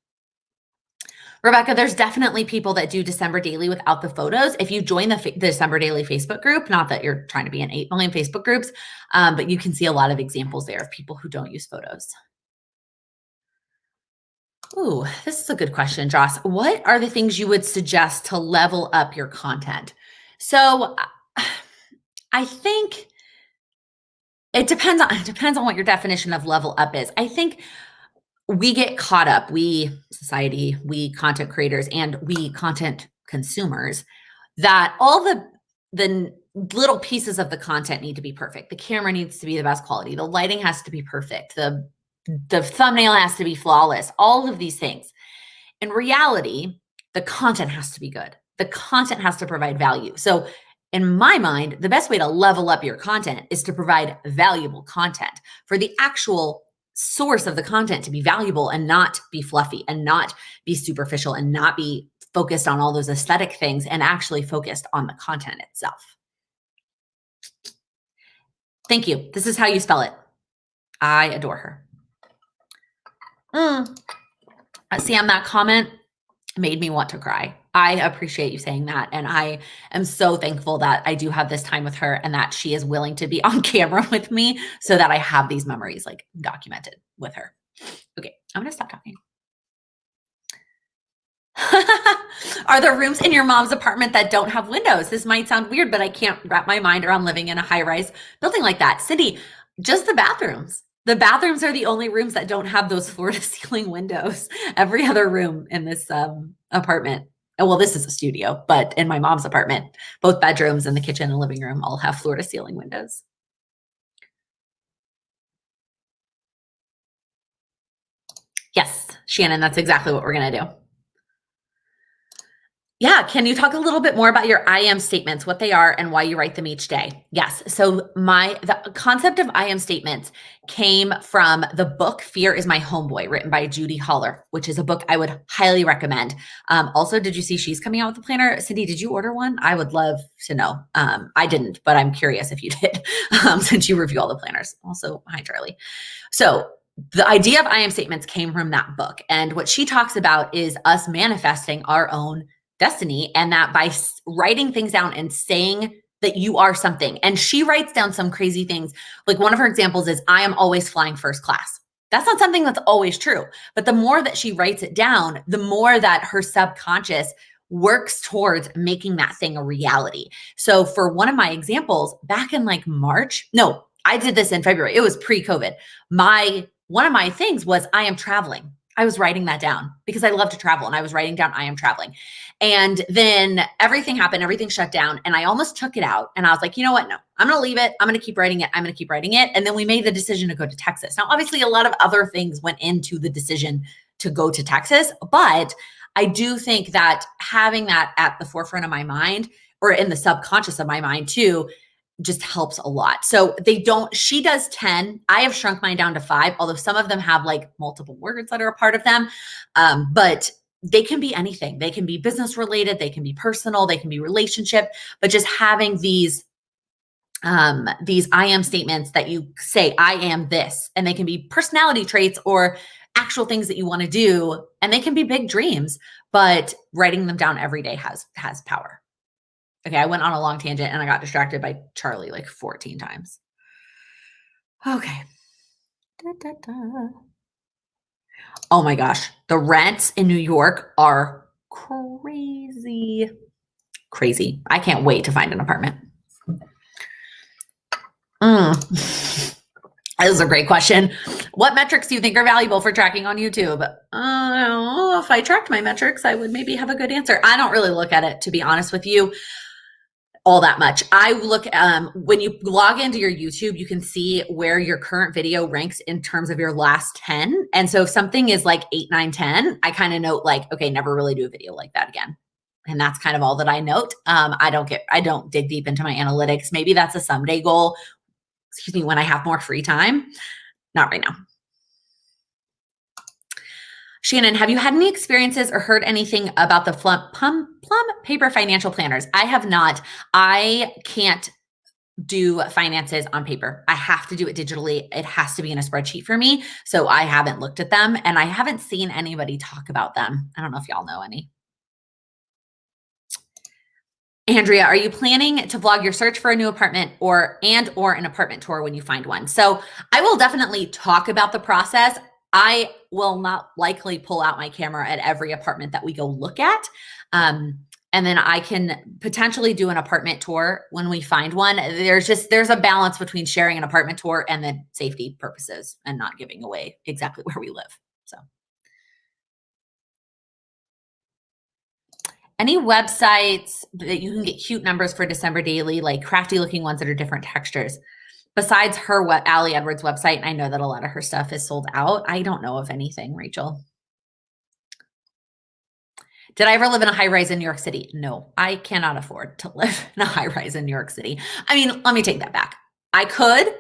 Rebecca, there's definitely people that do December Daily without the photos. If you join the December Daily Facebook group, not that you're trying to be in 8 million Facebook groups, but you can see a lot of examples there of people who don't use photos. Ooh, this is a good question, Joss. What are the things you would suggest to level up your content? So I think it depends on what your definition of level up is. I think we get caught up, we society, we content creators, and we content consumers, that all the little pieces of the content need to be perfect. The camera needs to be the best quality. The lighting has to be perfect. The thumbnail has to be flawless. All of these things. In reality, the content has to be good. The content has to provide value. So in my mind, the best way to level up your content is to provide valuable content, for the actual source of the content to be valuable and not be fluffy and not be superficial and not be focused on all those aesthetic things, and actually focused on the content itself. Thank you. This is how you spell it. I adore her. Sam, that comment made me want to cry. I appreciate you saying that, and I am so thankful that I do have this time with her and that she is willing to be on camera with me so that I have these memories, like, documented with her. Okay, I'm gonna stop talking. Are there rooms in your mom's apartment that don't have windows? This might sound weird, but I can't wrap my mind around living in a high-rise building like that. Cindy, just the bathrooms. The bathrooms are the only rooms that don't have those floor-to-ceiling windows. Every other room in this apartment, well, this is a studio, but in my mom's apartment, both bedrooms and the kitchen and living room all have floor-to-ceiling windows. Yes, Shannon, that's exactly what we're gonna do. Yeah, can you talk a little bit more about your I am statements, what they are and why you write them each day? Yes. So the concept of I am statements came from the book Fear is My Homeboy, written by Judy Holler, which is a book I would highly recommend. Also, did you see she's coming out with a planner? Cindy, did you order one? I would love to know. I didn't, but I'm curious if you did, since you review all the planners. Also, hi, Charlie. So the idea of I am statements came from that book. And what she talks about is us manifesting our own destiny, and that by writing things down and saying that you are something. And she writes down some crazy things. Like one of her examples is, I am always flying first class. That's not something that's always true. But the more that she writes it down, the more that her subconscious works towards making that thing a reality. So for one of my examples, back in like March, no, I did this in February. It was pre-COVID. One of my things was I am traveling. I was writing that down because I love to travel, and I was writing down I am traveling. And then everything happened, everything shut down, and I almost took it out. And I was like, you know what? No, I'm going to leave it. I'm going to keep writing it. I'm going to keep writing it. And then we made the decision to go to Texas. Now, obviously, a lot of other things went into the decision to go to Texas, but I do think that having that at the forefront of my mind, or in the subconscious of my mind too, just helps a lot. So she does 10. I have shrunk mine down to 5, although some of them have like multiple words that are a part of them. But they can be anything. They can be business related, they can be personal, they can be relationship, but just having these I am statements that you say, I am this, and they can be personality traits or actual things that you want to do. And they can be big dreams, but writing them down every day has power. Okay, I went on a long tangent and I got distracted by Charlie like 14 times. Okay. Da, da, da. Oh my gosh, the rents in New York are crazy. Crazy. I can't wait to find an apartment. That is a great question. What metrics do you think are valuable for tracking on YouTube? If I tracked my metrics, I would maybe have a good answer. I don't really look at it, to be honest with you, all that much. I look, when you log into your YouTube, you can see where your current video ranks in terms of your last 10. And so if something is like 8, 9, 10, I kind of note like, okay, never really do a video like that again. And that's kind of all that I note. I don't dig deep into my analytics. Maybe that's a someday goal, when I have more free time. Not right now. Shannon, have you had any experiences or heard anything about the plum paper financial planners? I have not. I can't do finances on paper. I have to do it digitally. It has to be in a spreadsheet for me. So I haven't looked at them, and I haven't seen anybody talk about them. I don't know if y'all know any. Andrea, are you planning to vlog your search for a new apartment or an apartment tour when you find one? So I will definitely talk about the process. I will not likely pull out my camera at every apartment that we go look at. And then I can potentially do an apartment tour when we find one. There's a balance between sharing an apartment tour and then safety purposes and not giving away exactly where we live. So. Any websites that you can get cute numbers for December daily, like crafty looking ones that are different textures? Besides her, Allie Edwards website, and I know that a lot of her stuff is sold out. I don't know of anything, Rachel. Did I ever live in a high rise in New York City? No, I cannot afford to live in a high rise in New York City. I mean, let me take that back. I could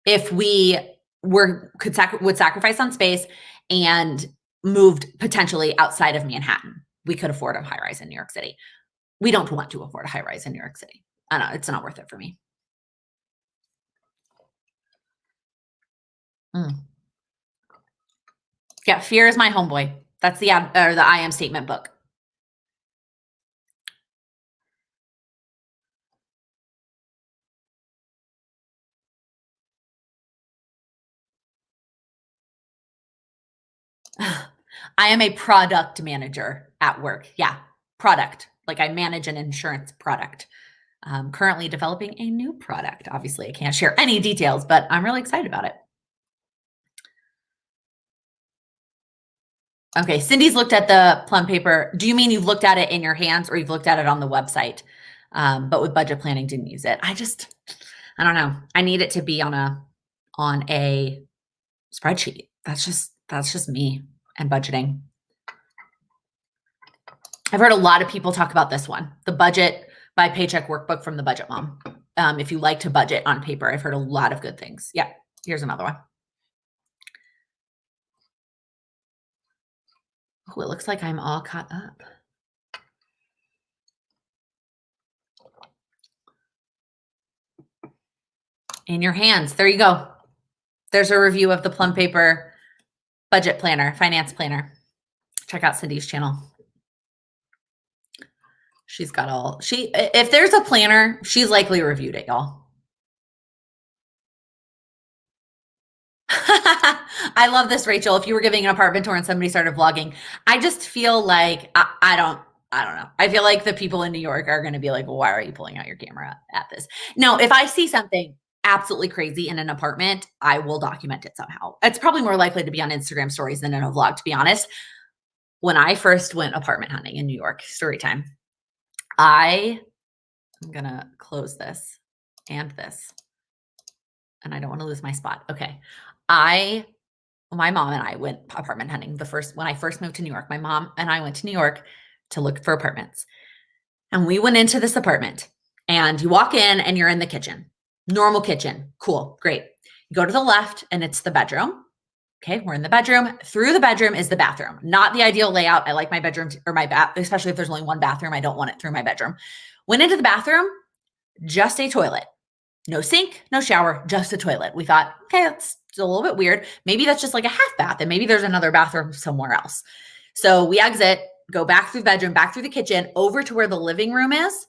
if we would sacrifice on space and moved potentially outside of Manhattan. We could afford a high rise in New York City. We don't want to afford a high rise in New York City. I don't know, it's not worth it for me. Yeah, Fear is My Homeboy. That's the I am statement book. I am a product manager at work. Yeah, product. Like I manage an insurance product. Currently developing a new product. Obviously, I can't share any details, but I'm really excited about it. Okay, Cindy's looked at the plum paper. Do you mean you've looked at it in your hands or you've looked at it on the website? But with budget planning, didn't use it. I don't know. I need it to be on a spreadsheet. That's just me and budgeting. I've heard a lot of people talk about this one, the budget by paycheck workbook from the budget mom. If you like to budget on paper, I've heard a lot of good things. Yeah, here's another one. Oh, it looks like I'm all caught up. In your hands. There you go. There's a review of the plum paper budget planner, finance planner. Check out Cindy's channel. She's got if there's a planner, she's likely reviewed it, y'all. I love this, Rachel. If you were giving an apartment tour and somebody started vlogging, I just feel like I don't know. I feel like the people in New York are going to be like, well, why are you pulling out your camera at this? Now, if I see something absolutely crazy in an apartment, I will document it somehow. It's probably more likely to be on Instagram stories than in a vlog, to be honest. When I first went apartment hunting in New York, story time, I'm going to close this and this. And I don't want to lose my spot. Okay. My mom and I went apartment hunting when I first moved to New York. My mom and I went to New York to look for apartments. And we went into this apartment and you walk in and you're in the kitchen. Normal kitchen. Cool. Great. You go to the left and it's the bedroom. Okay. We're in the bedroom. Through the bedroom is the bathroom. Not the ideal layout. I like my bedroom or my bath, especially if there's only one bathroom. I don't want it through my bedroom. Went into the bathroom, just a toilet. No sink, no shower, just a toilet. We thought, okay, that's a little bit weird. Maybe that's just like a half bath and maybe there's another bathroom somewhere else. So we exit, go back through the bedroom, back through the kitchen, over to where the living room is.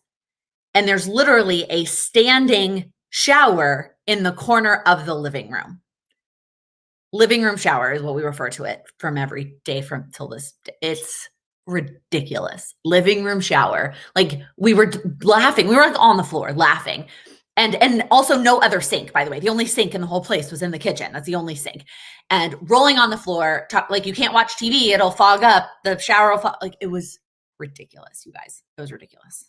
And there's literally a standing shower in the corner of the living room. Living room shower is what we refer to it from every day till this day. It's ridiculous. Living room shower. Like we were laughing. We were like on the floor laughing. And also no other sink, by the way. The only sink in the whole place was in the kitchen. That's the only sink. And rolling on the floor, like you can't watch TV. It'll fog up. The shower will fog. Like it was ridiculous, you guys. It was ridiculous.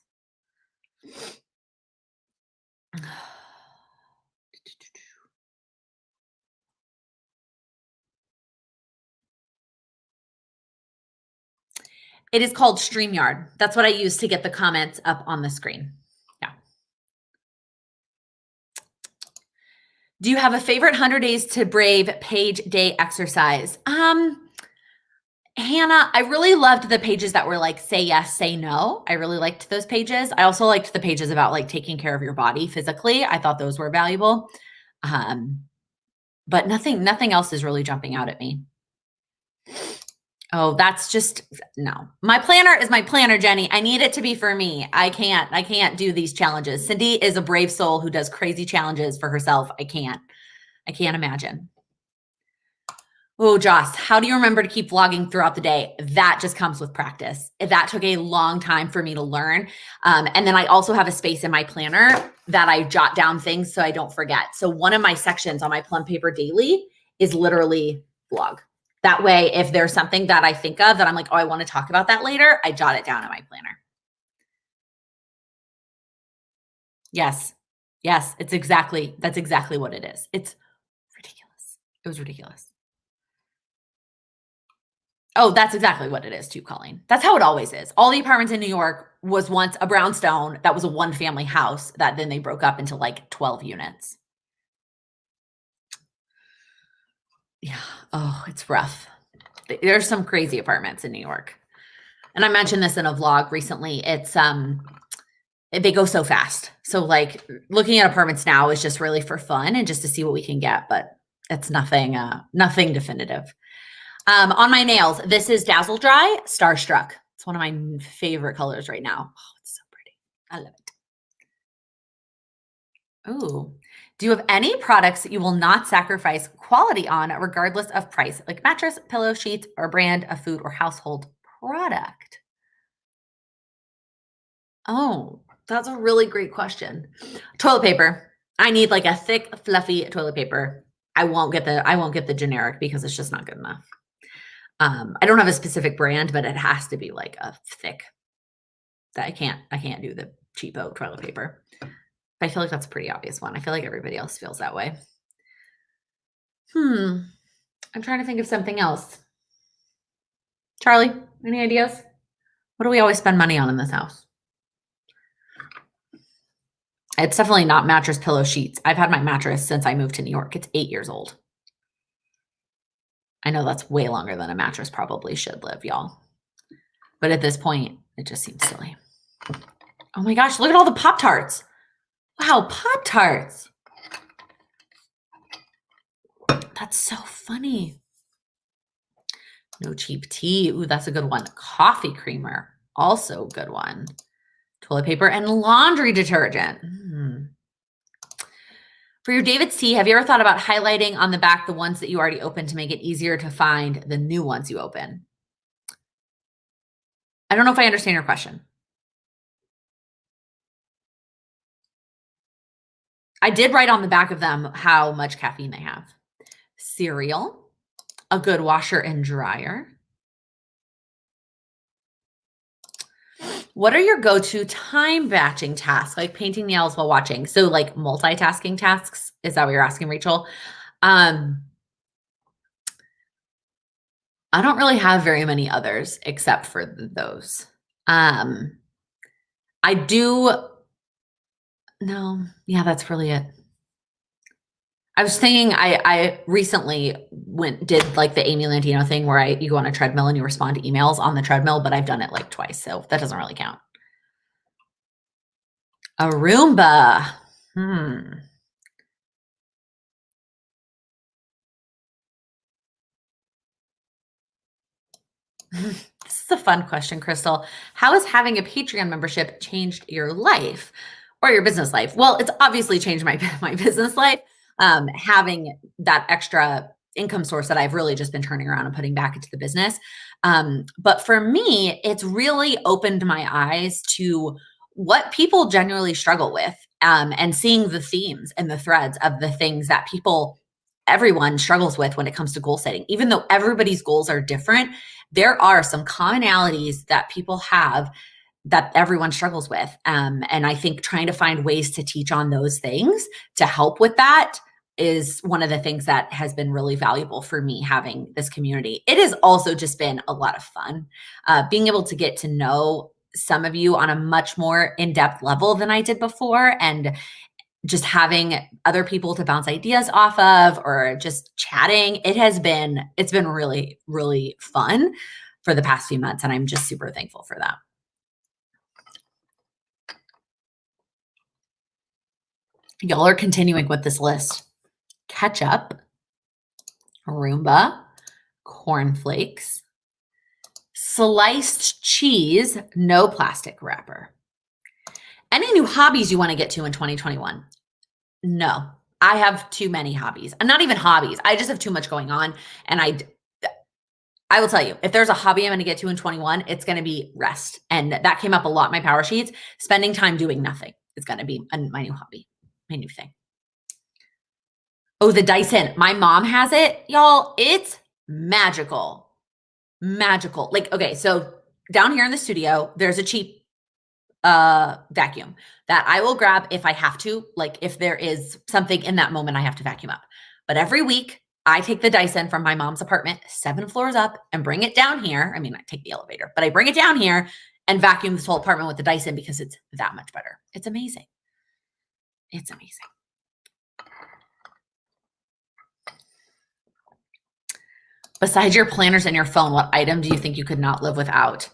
It is called StreamYard. That's what I use to get the comments up on the screen. Yeah. Do you have a favorite 100 Days to Brave page day exercise? Hannah, I really loved the pages that were like, say yes, say no. I really liked those pages. I also liked the pages about like taking care of your body physically. I thought those were valuable. But nothing else is really jumping out at me. Oh, that's just, no. My planner is my planner, Jenny. I need it to be for me. I can't do these challenges. Cindy is a brave soul who does crazy challenges for herself. I can't imagine. Oh, Joss, how do you remember to keep vlogging throughout the day? That just comes with practice. That took a long time for me to learn. And then I also have a space in my planner that I jot down things so I don't forget. So one of my sections on my plum paper daily is literally vlog. That way, if there's something that I think of that I'm like, oh, I want to talk about that later, I jot it down in my planner. Yes. Yes, that's exactly what it is. It's ridiculous. It was ridiculous. Oh, that's exactly what it is too, Colleen. That's how it always is. All the apartments in New York was once a brownstone that was a one-family house that then they broke up into like 12 units. Yeah. Oh, it's rough. There's some crazy apartments in New York. And I mentioned this in a vlog recently. It's they go so fast. So like looking at apartments now is just really for fun and just to see what we can get, but it's nothing definitive. On my nails, this is Dazzle Dry Starstruck. It's one of my favorite colors right now. Oh, it's so pretty. I love it. Ooh, Do you have any products that you will not sacrifice quality on regardless of price, like mattress, pillow, sheets, or brand of food or household product? Oh, that's a really great question. Toilet paper. I need like a thick, fluffy toilet paper. I won't get the generic because it's just not good enough. I don't have a specific brand, but it has to be like a thick that I can't do the cheapo toilet paper. I feel like that's a pretty obvious one. I feel like everybody else feels that way. Hmm. I'm trying to think of something else. Charlie, any ideas? What do we always spend money on in this house? It's definitely not mattress, pillow, sheets. I've had my mattress since I moved to New York. It's 8 years old. I know that's way longer than a mattress probably should live, y'all. But at this point, it just seems silly. Oh my gosh, look at all the Pop-Tarts. Wow, Pop-Tarts. That's so funny. No cheap tea. Ooh, that's a good one. Coffee creamer. Also a good one. Toilet paper and laundry detergent. For your David's tea, have you ever thought about highlighting on the back the ones that you already opened to make it easier to find the new ones you open? I don't know if I understand your question. I did write on the back of them how much caffeine they have. Cereal, a good washer and dryer. What are your go-to time batching tasks, like painting nails while watching? So like multitasking tasks? Is that what you're asking, Rachel? I don't really have very many others except for those. I do no, yeah, that's really it. I was thinking I recently did like the Amy Landino thing where you go on a treadmill and you respond to emails on the treadmill, but I've done it like twice, so that doesn't really count. A Roomba. This is a fun question, Crystal. How has having a Patreon membership changed your life or your business life? Well, it's obviously changed my my business life. Having that extra income source that I've really just been turning around and putting back into the business. But for me, it's really opened my eyes to what people genuinely struggle with, and seeing the themes and the threads of the things that everyone struggles with when it comes to goal setting. Even though everybody's goals are different, there are some commonalities that people have that everyone struggles with. And I think trying to find ways to teach on those things to help with that is one of the things that has been really valuable for me having this community. It has also just been a lot of fun, being able to get to know some of you on a much more in-depth level than I did before, and just having other people to bounce ideas off of or just chatting. It's been really, really fun for the past few months. And I'm just super thankful for that. Y'all are continuing with this list. Ketchup, Roomba, cornflakes, sliced cheese, no plastic wrapper. Any new hobbies you want to get to in 2021? No, I have too many hobbies. And not even hobbies. I just have too much going on. And I will tell you, if there's a hobby I'm going to get to in 21, it's going to be rest. And that came up a lot in my power sheets. Spending time doing nothing is going to be my new hobby, my new thing. Oh, the Dyson. My mom has it, y'all. It's magical. Magical. Like, okay, so down here in the studio, there's a cheap vacuum that I will grab if I have to, like if there is something in that moment I have to vacuum up. But every week I take the Dyson from my mom's apartment 7 floors up and bring it down here. I mean, I take the elevator, but I bring it down here and vacuum this whole apartment with the Dyson because it's that much better. It's amazing. It's amazing. Besides your planners and your phone, what item do you think you could not live without?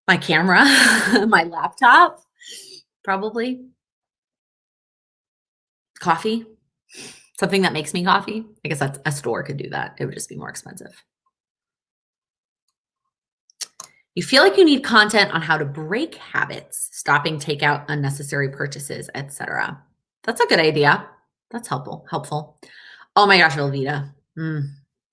My camera, my laptop, probably. Coffee, something that makes me coffee. I guess that's a store could do that. It would just be more expensive. You feel like you need content on how to break habits, stopping takeout, unnecessary purchases, etc. That's a good idea. That's helpful. Oh my gosh, Velveeta.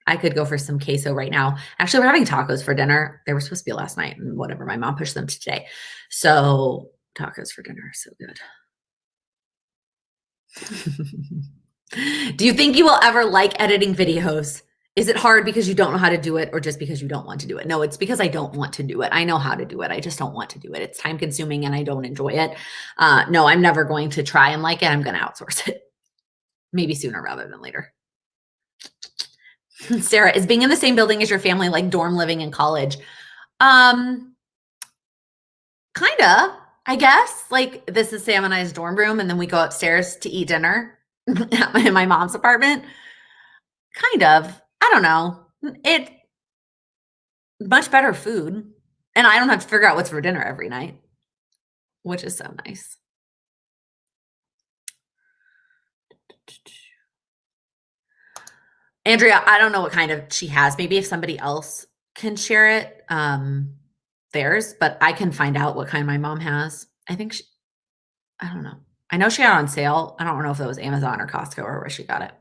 I could go for some queso right now. Actually, we're having tacos for dinner. They were supposed to be last night and whatever. My mom pushed them to today. So tacos for dinner. So good. Do you think you will ever like editing videos? Is it hard because you don't know how to do it or just because you don't want to do it? No, it's because I don't want to do it. I know how to do it. I just don't want to do it. It's time consuming and I don't enjoy it. No, I'm never going to try and like it. I'm going to outsource it. Maybe sooner rather than later. Sarah, is being in the same building as your family like dorm living in college? Kinda, I guess. Like this is Sam and I's dorm room, and then we go upstairs to eat dinner in my mom's apartment. Kind of. I don't know. It much better food. And I don't have to figure out what's for dinner every night, which is so nice. Andrea, I don't know what kind of she has. Maybe if somebody else can share it, theirs, but I can find out what kind my mom has. I think I don't know. I know she got it on sale. I don't know if it was Amazon or Costco or where she got it.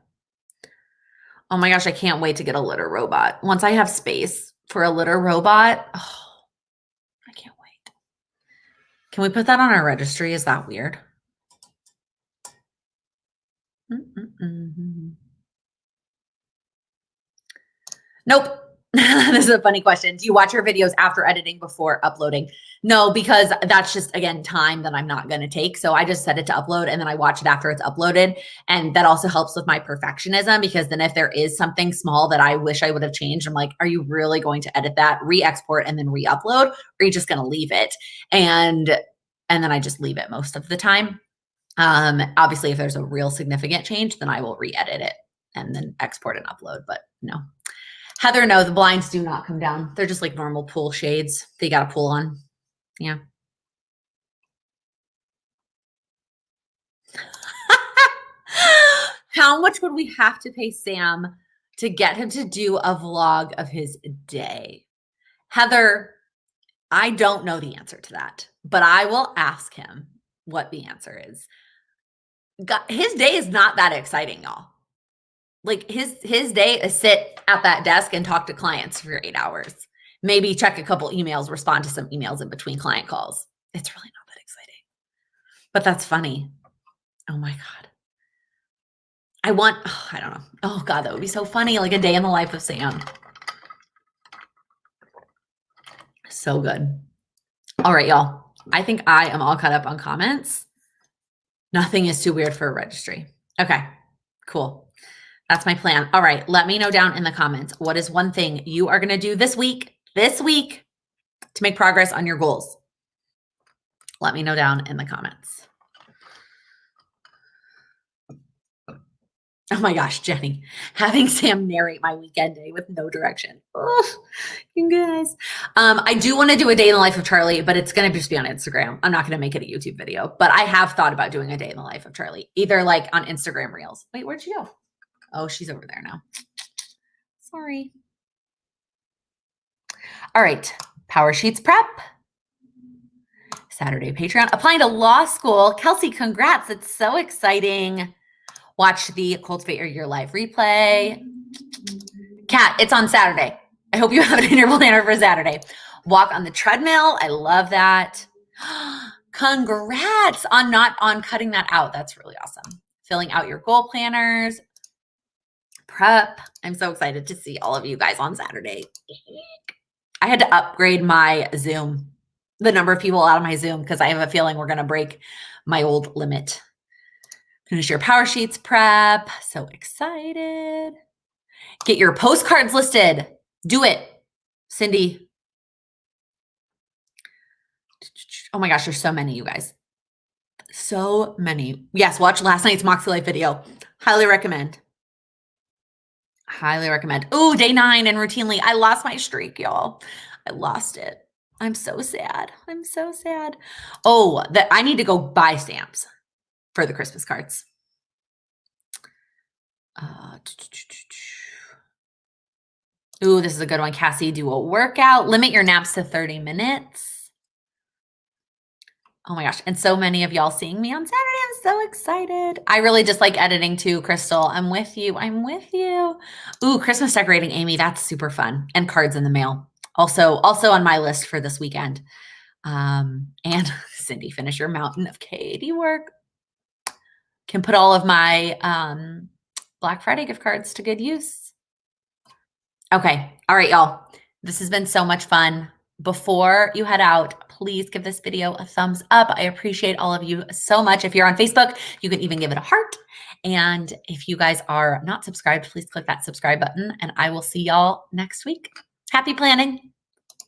Oh my gosh, I can't wait to get a litter robot. Once I have space for a litter robot, oh, I can't wait. Can we put that on our registry? Is that weird? Nope. This is a funny question. Do you watch your videos after editing before uploading? No, because that's just, again, time that I'm not going to take. So I just set it to upload and then I watch it after it's uploaded. And that also helps with my perfectionism because then if there is something small that I wish I would have changed, I'm like, are you really going to edit that, re-export and then re-upload? Or are you just going to leave it? And then I just leave it most of the time. Obviously, if there's a real significant change, then I will re-edit it and then export and upload, but no. Heather, no, the blinds do not come down. They're just like normal pool shades. They got a pool on. Yeah. How much would we have to pay Sam to get him to do a vlog of his day? Heather, I don't know the answer to that, but I will ask him what the answer is. His day is not that exciting, y'all. Like his day is sit at that desk and talk to clients for 8 hours. Maybe check a couple emails, respond to some emails in between client calls. It's really not that exciting. But that's funny. Oh my God. I don't know. Oh God, that would be so funny. Like a day in the life of Sam. So good. All right, y'all. I think I am all caught up on comments. Nothing is too weird for a registry. Okay, cool. That's my plan. All right. Let me know down in the comments. What is one thing you are going to do this week to make progress on your goals? Let me know down in the comments. Oh my gosh, Jenny, having Sam narrate my weekend day with no direction. Oh, you guys. I do want to do a day in the life of Charlie, but it's going to just be on Instagram. I'm not going to make it a YouTube video, but I have thought about doing a day in the life of Charlie, either like on Instagram Reels. Wait, where'd she go? Oh, she's over there now. Sorry. All right. Power Sheets prep. Saturday Patreon. Applying to law school. Kelsey, congrats. It's so exciting. Watch the Cultivate Your Year live replay. Kat, it's on Saturday. I hope you have it in your planner for Saturday. Walk on the treadmill. I love that. Congrats on cutting that out. That's really awesome. Filling out your goal planners. Prep. I'm so excited to see all of you guys on Saturday. I had to upgrade my Zoom, the number of people out of my Zoom, because I have a feeling we're going to break my old limit. Finish your Power Sheets prep. So excited. Get your postcards listed. Do it, Cindy. Oh my gosh, there's so many, you guys. So many. Yes, watch last night's Moxie Life video. Highly recommend. Highly recommend. Oh, day 9 and routinely. I lost my streak, y'all. I lost it. I'm so sad. I'm so sad. Oh, I need to go buy stamps for the Christmas cards. Ooh, this is a good one. Cassie, do a workout. Limit your naps to 30 minutes. Oh my gosh. And so many of y'all seeing me on Saturday. I'm so excited. I really just like editing too, Crystal. I'm with you. I'm with you. Ooh, Christmas decorating, Amy. That's super fun. And cards in the mail. Also on my list for this weekend. And Cindy, finish your mountain of Katie work. Can put all of my Black Friday gift cards to good use. Okay. All right, y'all. This has been so much fun. Before you head out, please give this video a thumbs up. I appreciate all of you so much. If you're on Facebook, you can even give it a heart. And if you guys are not subscribed, please click that subscribe button and I will see y'all next week. Happy planning.